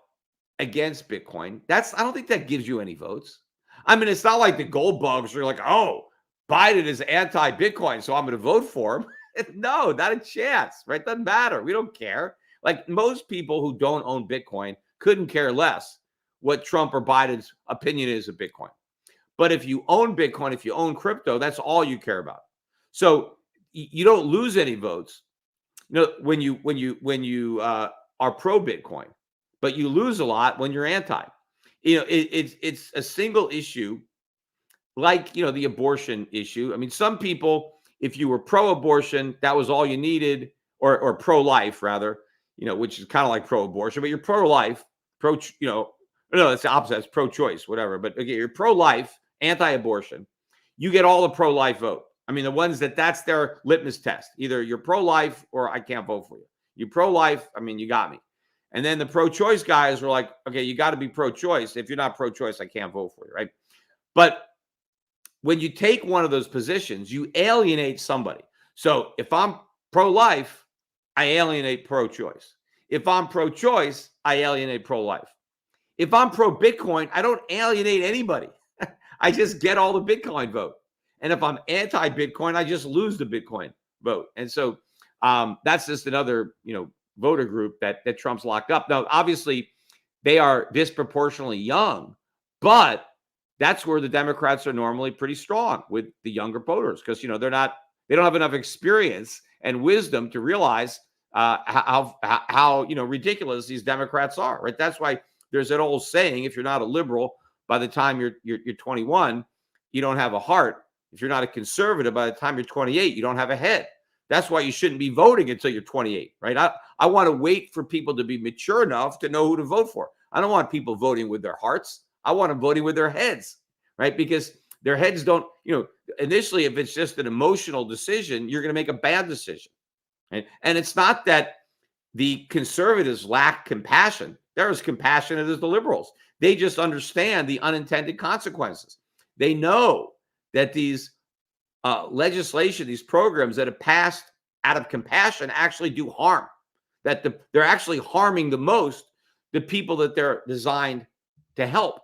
against Bitcoin, I don't think that gives you any votes. I mean, it's not like the gold bugs are like, oh, Biden is anti-Bitcoin, so I'm going to vote for him. No, not a chance, right? Doesn't matter. We don't care. Like most people who don't own Bitcoin couldn't care less what Trump or Biden's opinion is of Bitcoin. But if you own Bitcoin, if you own crypto, that's all you care about. So you don't lose any votes, when you are pro Bitcoin, but you lose a lot when you're anti. It's a single issue, like the abortion issue. I mean, some people, if you were pro-abortion, that was all you needed, or pro-life rather, which is kind of like pro-abortion, but you're pro-life, no, it's the opposite. It's pro-choice, whatever. But okay, you're pro-life, anti-abortion. You get all the pro-life vote. I mean, the ones that's their litmus test. Either you're pro-life or I can't vote for you. You pro-life, I mean, you got me. And then the pro-choice guys were like, okay, you got to be pro-choice. If you're not pro-choice, I can't vote for you, right? But when you take one of those positions, you alienate somebody. So if I'm pro-life, I alienate pro-choice. If I'm pro-choice, I alienate pro-life. If I'm pro-Bitcoin, I don't alienate anybody. I just get all the Bitcoin vote. And if I'm anti-Bitcoin, I just lose the Bitcoin vote. And so that's just another, voter group that Trump's locked up. Now, obviously, they are disproportionately young, but that's where the Democrats are normally pretty strong with the younger voters because they don't have enough experience and wisdom to realize how ridiculous these Democrats are. Right? That's why there's that old saying: if you're not a liberal by the time you're 21, you don't have a heart. If you're not a conservative by the time you're 28, you don't have a head. That's why you shouldn't be voting until you're 28, right? I want to wait for people to be mature enough to know who to vote for. I don't want people voting with their hearts. I want them voting with their heads, right? Because their heads don't, initially, if it's just an emotional decision, you're going to make a bad decision. Right? And it's not that the conservatives lack compassion. They're as compassionate as the liberals. They just understand the unintended consequences. They know that these legislation, these programs that have passed out of compassion actually do harm, that they're actually harming the most the people that they're designed to help.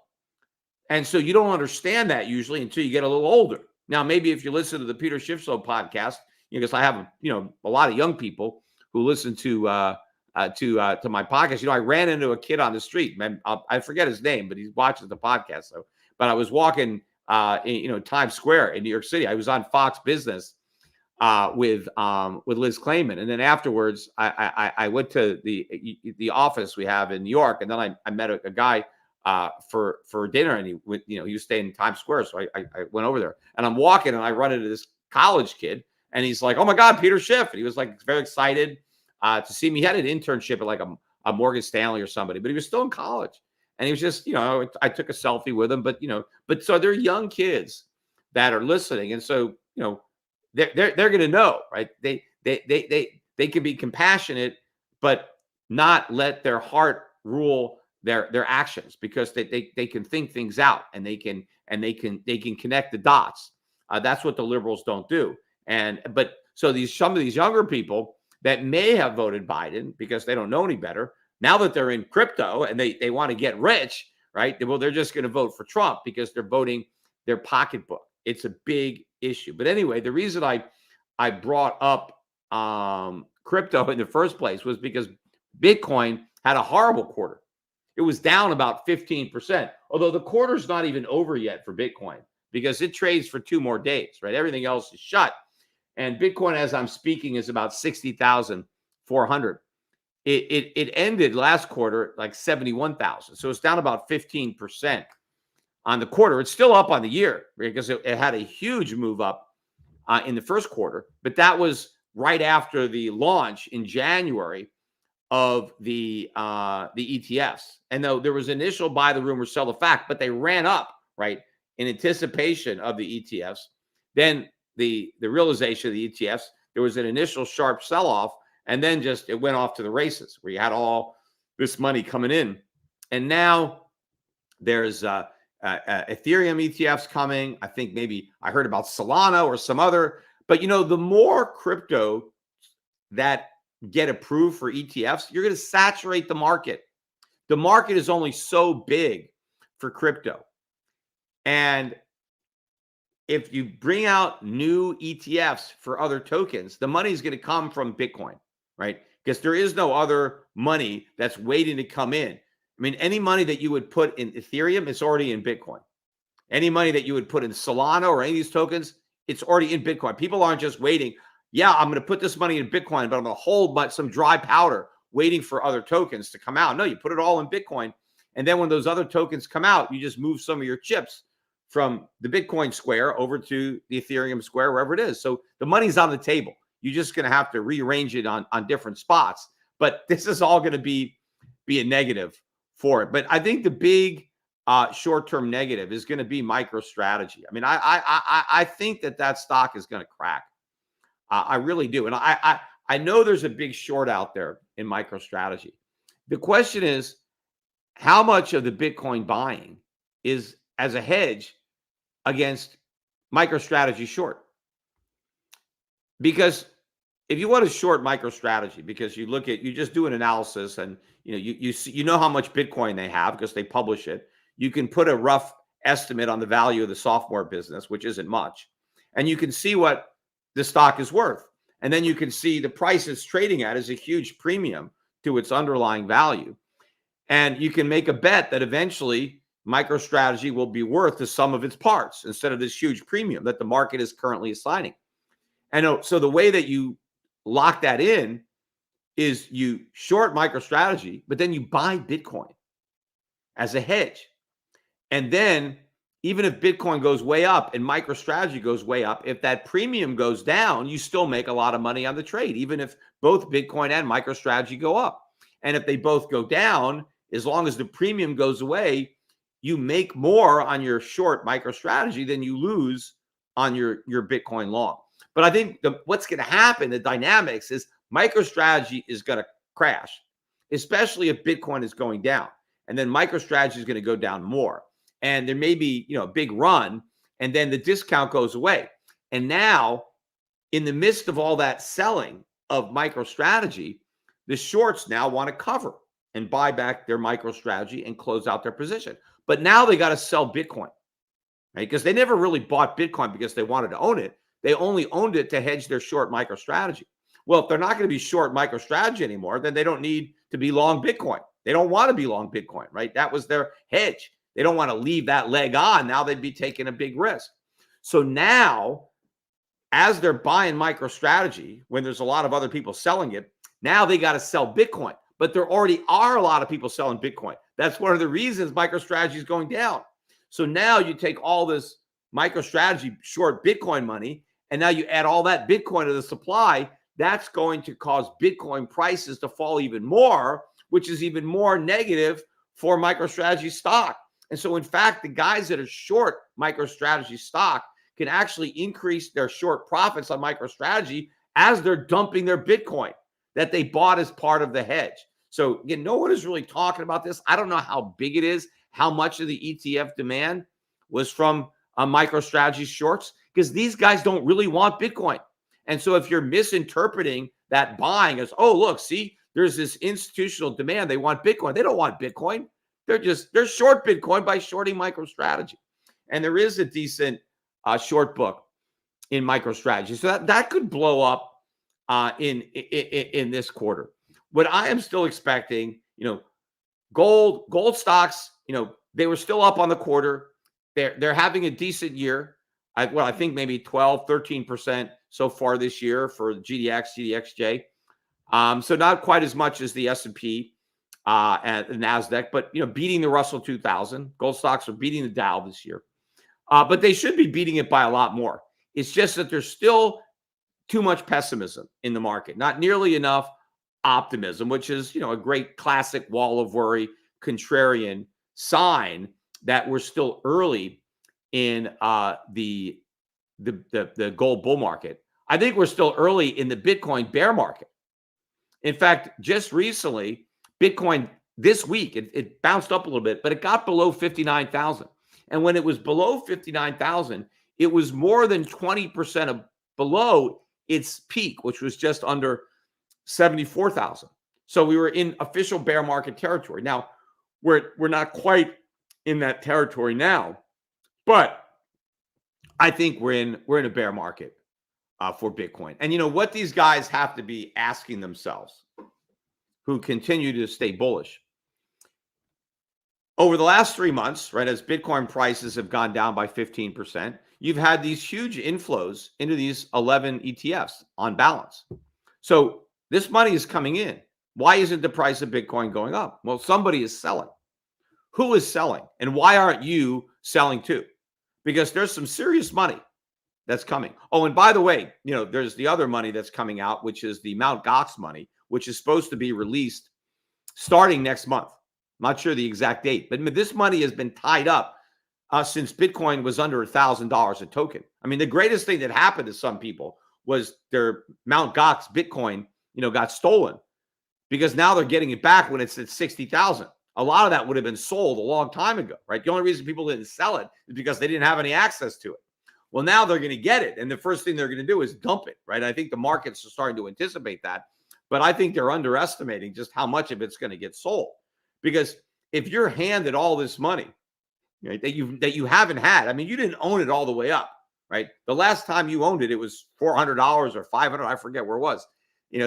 And so you don't understand that usually until you get a little older. Now, maybe if you listen to the Peter Schiff Show podcast, because I have, a lot of young people who listen to my podcast. I ran into a kid on the street. I forget his name, but he watches the podcast. So, but I was walking Times Square in New York City. I was on Fox Business with Liz Clayman, and then afterwards I went to the office we have in New York, and then I met a guy for dinner, and he was staying in Times Square, so I went over there, and I'm walking, and I run into this college kid, and he's like, "Oh my God, Peter Schiff!" And he was like very excited to see me. He had an internship at like a Morgan Stanley or somebody, but he was still in college. And he was just, I took a selfie with him, but so they're young kids that are listening. And so, they're going to know, right? They can be compassionate, but not let their heart rule their actions because they can think things out and they can connect the dots. That's what the liberals don't do. But some of these younger people that may have voted Biden because they don't know any better, now that they're in crypto and they want to get rich, right? Well, they're just going to vote for Trump because they're voting their pocketbook. It's a big issue. But anyway, the reason I brought up crypto in the first place was because Bitcoin had a horrible quarter. It was down about 15%, although the quarter's not even over yet for Bitcoin because it trades for 2 more days, right? Everything else is shut. And Bitcoin, as I'm speaking, is about 60,400. It ended last quarter like 71,000. So it's down about 15% on the quarter. It's still up on the year because it had a huge move up in the first quarter. But that was right after the launch in January of the ETFs. And though there was initial buy the rumor, sell the fact, but they ran up, right, in anticipation of the ETFs. Then the realization of the ETFs, there was an initial sharp sell-off. And then it went off to the races where you had all this money coming in. And now there's Ethereum ETFs coming. I think maybe I heard about Solana or some other. But, the more crypto that get approved for ETFs, you're going to saturate the market. The market is only so big for crypto. And if you bring out new ETFs for other tokens, the money is going to come from Bitcoin. Right? Because there is no other money that's waiting to come in. I mean, any money that you would put in Ethereum, it's already in Bitcoin. Any money that you would put in Solana or any of these tokens, it's already in Bitcoin. People aren't just waiting. Yeah, I'm going to put this money in Bitcoin, but I'm going to hold some dry powder waiting for other tokens to come out. No, you put it all in Bitcoin. And then when those other tokens come out, you just move some of your chips from the Bitcoin square over to the Ethereum square, wherever it is. So the money's on the table. You're just going to have to rearrange it on different spots. But this is all going to be a negative for it. But I think the big short-term negative is going to be MicroStrategy. I mean, I think that stock is going to crack. I really do. And I know there's a big short out there in MicroStrategy. The question is, how much of the Bitcoin buying is as a hedge against MicroStrategy short? Because if you want to short MicroStrategy, because you just do an analysis and you know how much Bitcoin they have because they publish it. You can put a rough estimate on the value of the software business, which isn't much. And you can see what the stock is worth. And then you can see the price it's trading at is a huge premium to its underlying value. And you can make a bet that eventually MicroStrategy will be worth the sum of its parts instead of this huge premium that the market is currently assigning. And so the way that you lock that in is you short MicroStrategy, but then you buy Bitcoin as a hedge. And then even if Bitcoin goes way up and MicroStrategy goes way up, if that premium goes down, you still make a lot of money on the trade, even if both Bitcoin and MicroStrategy go up. And if they both go down, as long as the premium goes away, you make more on your short MicroStrategy than you lose on your Bitcoin long. But I think what's going to happen, the dynamics is MicroStrategy is going to crash, especially if Bitcoin is going down. And then MicroStrategy is going to go down more. And there may be, a big run, and then the discount goes away. And now, in the midst of all that selling of MicroStrategy, the shorts now want to cover and buy back their MicroStrategy and close out their position. But now they got to sell Bitcoin, right? Because they never really bought Bitcoin because they wanted to own it. They only owned it to hedge their short MicroStrategy. Well, if they're not going to be short MicroStrategy anymore, then they don't need to be long Bitcoin. They don't want to be long Bitcoin, right? That was their hedge. They don't want to leave that leg on. Now they'd be taking a big risk. So now, as they're buying MicroStrategy, when there's a lot of other people selling it, now they got to sell Bitcoin. But there already are a lot of people selling Bitcoin. That's one of the reasons MicroStrategy is going down. So now you take all this MicroStrategy short Bitcoin money, and now you add all that Bitcoin to the supply. That's going to cause Bitcoin prices to fall even more, which is even more negative for MicroStrategy stock. And so, in fact, the guys that are short MicroStrategy stock can actually increase their short profits on MicroStrategy as they're dumping their Bitcoin that they bought as part of the hedge. So, again, no one is really talking about this. I don't know how big it is, how much of the ETF demand was from MicroStrategy shorts, because these guys don't really want Bitcoin. And so if you're misinterpreting that buying as, oh, look, see, there's this institutional demand. They want Bitcoin. They don't want Bitcoin. They're short Bitcoin by shorting MicroStrategy. And there is a decent short book in MicroStrategy. So that could blow up in this quarter. What I am still expecting, gold stocks, they were still up on the quarter. They're having a decent year. I think maybe 12, 13% so far this year for GDX, GDXJ. So not quite as much as the S&P and the NASDAQ, but, beating the Russell 2000. Gold stocks are beating the Dow this year. But they should be beating it by a lot more. It's just that there's still too much pessimism in the market, not nearly enough optimism, which is, a great classic wall of worry, contrarian sign that we're still early in the gold bull market. I think we're still early in the Bitcoin bear market. In fact, just recently, Bitcoin this week, it bounced up a little bit, but it got below 59,000. And when it was below 59,000, it was more than 20% below its peak, which was just under 74,000. So we were in official bear market territory. Now, we're not quite in that territory now, but I think we're in a bear market for Bitcoin. And what these guys have to be asking themselves, who continue to stay bullish. Over the last 3 months, right, as Bitcoin prices have gone down by 15%, you've had these huge inflows into these 11 ETFs on balance. So this money is coming in. Why isn't the price of Bitcoin going up? Well, somebody is selling. Who is selling? And why aren't you selling too? Because there's some serious money that's coming. Oh, and by the way, there's the other money that's coming out, which is the Mt. Gox money, which is supposed to be released starting next month. I'm not sure the exact date, but this money has been tied up since Bitcoin was under $1,000 a token. I mean, the greatest thing that happened to some people was their Mt. Gox Bitcoin, got stolen, because now they're getting it back when it's at 60,000. A lot of that would have been sold a long time ago, right? The only reason people didn't sell it is because they didn't have any access to it. Well, now they're going to get it, and the first thing they're going to do is dump it, right? I think the markets are starting to anticipate that, but I think they're underestimating just how much of it's going to get sold. Because if you're handed all this money, right? That you haven't had. I mean, you didn't own it all the way up, right? The last time you owned it, it was $400 or $500. I forget where it was,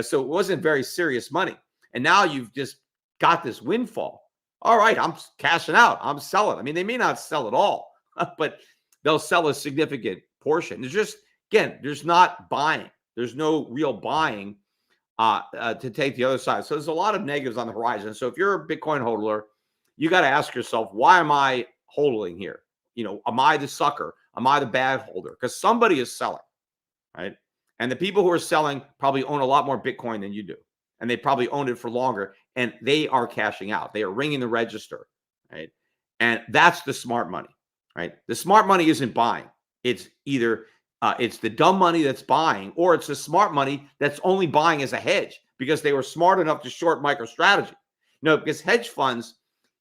so it wasn't very serious money. And now you've just got this windfall. All right, I'm cashing out. I'm selling. I mean, they may not sell it all, but they'll sell a significant portion. There's not buying. There's no real buying to take the other side. So there's a lot of negatives on the horizon. So if you're a Bitcoin holder, you got to ask yourself, why am I holding here? Am I the sucker? Am I the bad holder? Because somebody is selling, right? And the people who are selling probably own a lot more Bitcoin than you do. And they probably owned it for longer, and they are cashing out. They are ringing the register, right? And that's the smart money, right? The smart money isn't buying. It's either it's the dumb money that's buying, or it's the smart money that's only buying as a hedge because they were smart enough to short MicroStrategy. Because hedge funds,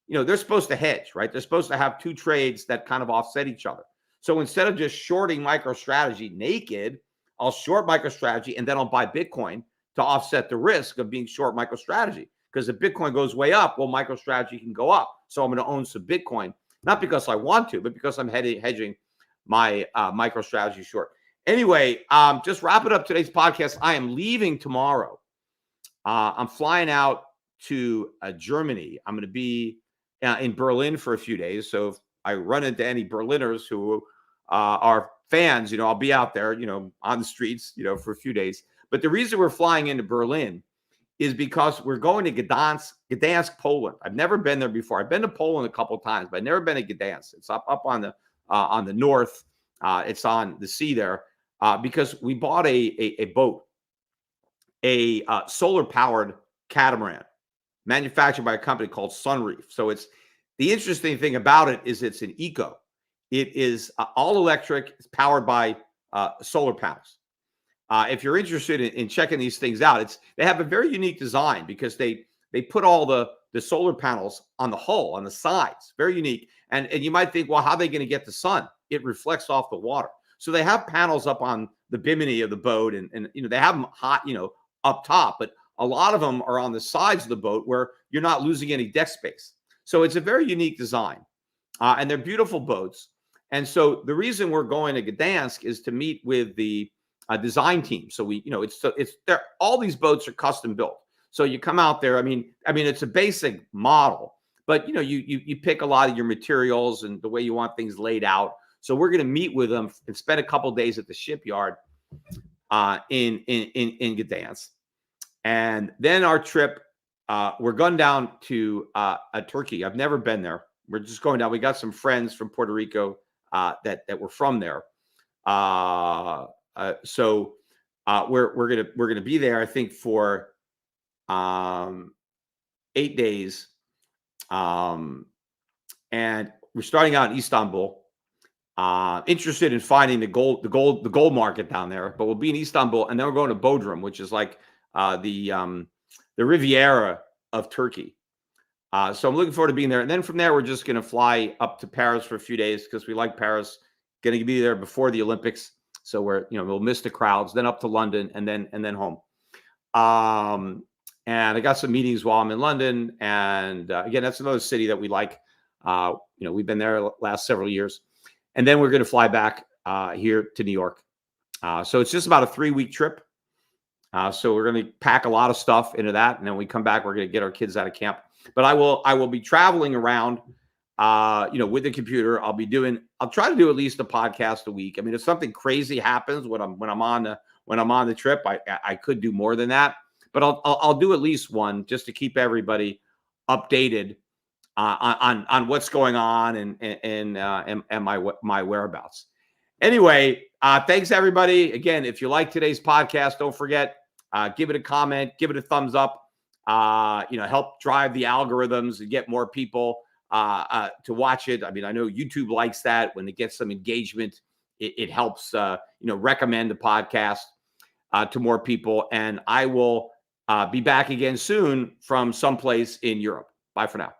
they're supposed to hedge, right? They're supposed to have two trades that kind of offset each other. So instead of just shorting MicroStrategy naked, I'll short MicroStrategy and then I'll buy Bitcoin to offset the risk of being short MicroStrategy. Because if Bitcoin goes way up, well, MicroStrategy can go up. So I'm going to own some Bitcoin, not because I want to, but because I'm hedging my MicroStrategy short. Anyway, just wrapping up today's podcast. I am leaving tomorrow. I'm flying out to Germany. I'm going to be in Berlin for a few days. So if I run into any Berliners who are fans, I'll be out there, on the streets, for a few days. But the reason we're flying into Berlin is because we're going to Gdansk, Poland. I've never been there before. I've been to Poland a couple of times, but I've never been to Gdansk. It's up on the north. It's on the sea there because we bought a boat, a solar-powered catamaran manufactured by a company called Sunreef. So it's the interesting thing about it is it's an eco. It is all electric. It's powered by solar panels. If you're interested in checking these things out, they have a very unique design because they put all the solar panels on the hull, on the sides. Very unique. And you might think, well, how are they going to get the sun? It reflects off the water. So they have panels up on the bimini of the boat, and they have them hot, up top, but a lot of them are on the sides of the boat where you're not losing any deck space. So it's a very unique design, and they're beautiful boats. And so the reason we're going to Gdansk is to meet with the design team. So it's there. All these boats are custom built. So you come out there. I mean, it's a basic model, but you pick a lot of your materials and the way you want things laid out. So we're going to meet with them and spend a couple of days at the shipyard in Gdansk, and then our trip. We're going down to Turkey. I've never been there. We're just going down. We got some friends from Puerto Rico that were from there. So we're gonna be there, I think, for 8 days, and we're starting out in Istanbul. Interested in finding the gold market down there, but we'll be in Istanbul, and then we're going to Bodrum, which is like the Riviera of Turkey. So I'm looking forward to being there, and then from there we're just gonna fly up to Paris for a few days because we like Paris. Going to be there before the Olympics. So we'll miss the crowds, then up to London and then home. And I got some meetings while I'm in London. And again, that's another city that we like. We've been there the last several years. And then we're going to fly back here to New York. So it's just about a 3-week trip. So we're going to pack a lot of stuff into that. And then when we come back, we're going to get our kids out of camp. But I will be traveling around with the computer. I'll try to do at least a podcast a week. I mean, if something crazy happens when I'm on the trip, I could do more than that, but I'll do at least one just to keep everybody updated on what's going on and my whereabouts. Anyway, thanks everybody. Again, if you like today's podcast, don't forget, give it a comment, give it a thumbs up, help drive the algorithms and get more people to watch it. I mean, I know YouTube likes that. When it gets some engagement, it helps, recommend the podcast to more people. And I will be back again soon from someplace in Europe. Bye for now.